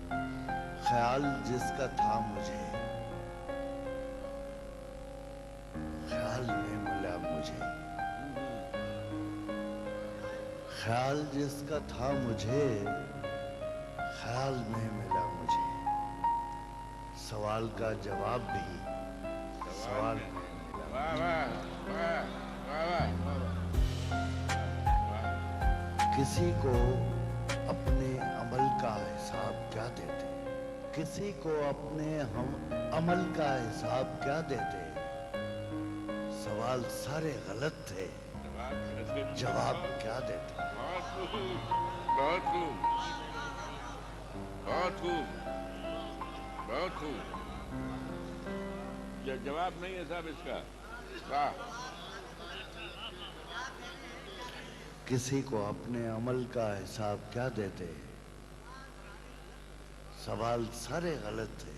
ख्याल जिसका था मुझे, ख्याल में मिला मुझे। ख्याल जिसका था मुझे, ख्याल में मिला मुझे। सवाल का जवाब भी सवाल में मिला। वाह वाह वाह वाह वाह वाह। किसी को अपने अमल का हिसाब क्या देते, किसी को अपने हम अमल का हिसाब क्या देते। सवाल सारे गलत थे, जवाब क्या देते। बहुत खूब, बहुत खूब, बहुत खूब, बहुत खूब। जवाब नहीं है साहब इसका। वाह। किसी को अपने अमल का हिसाब क्या देते। सवाल सारे गलत थे,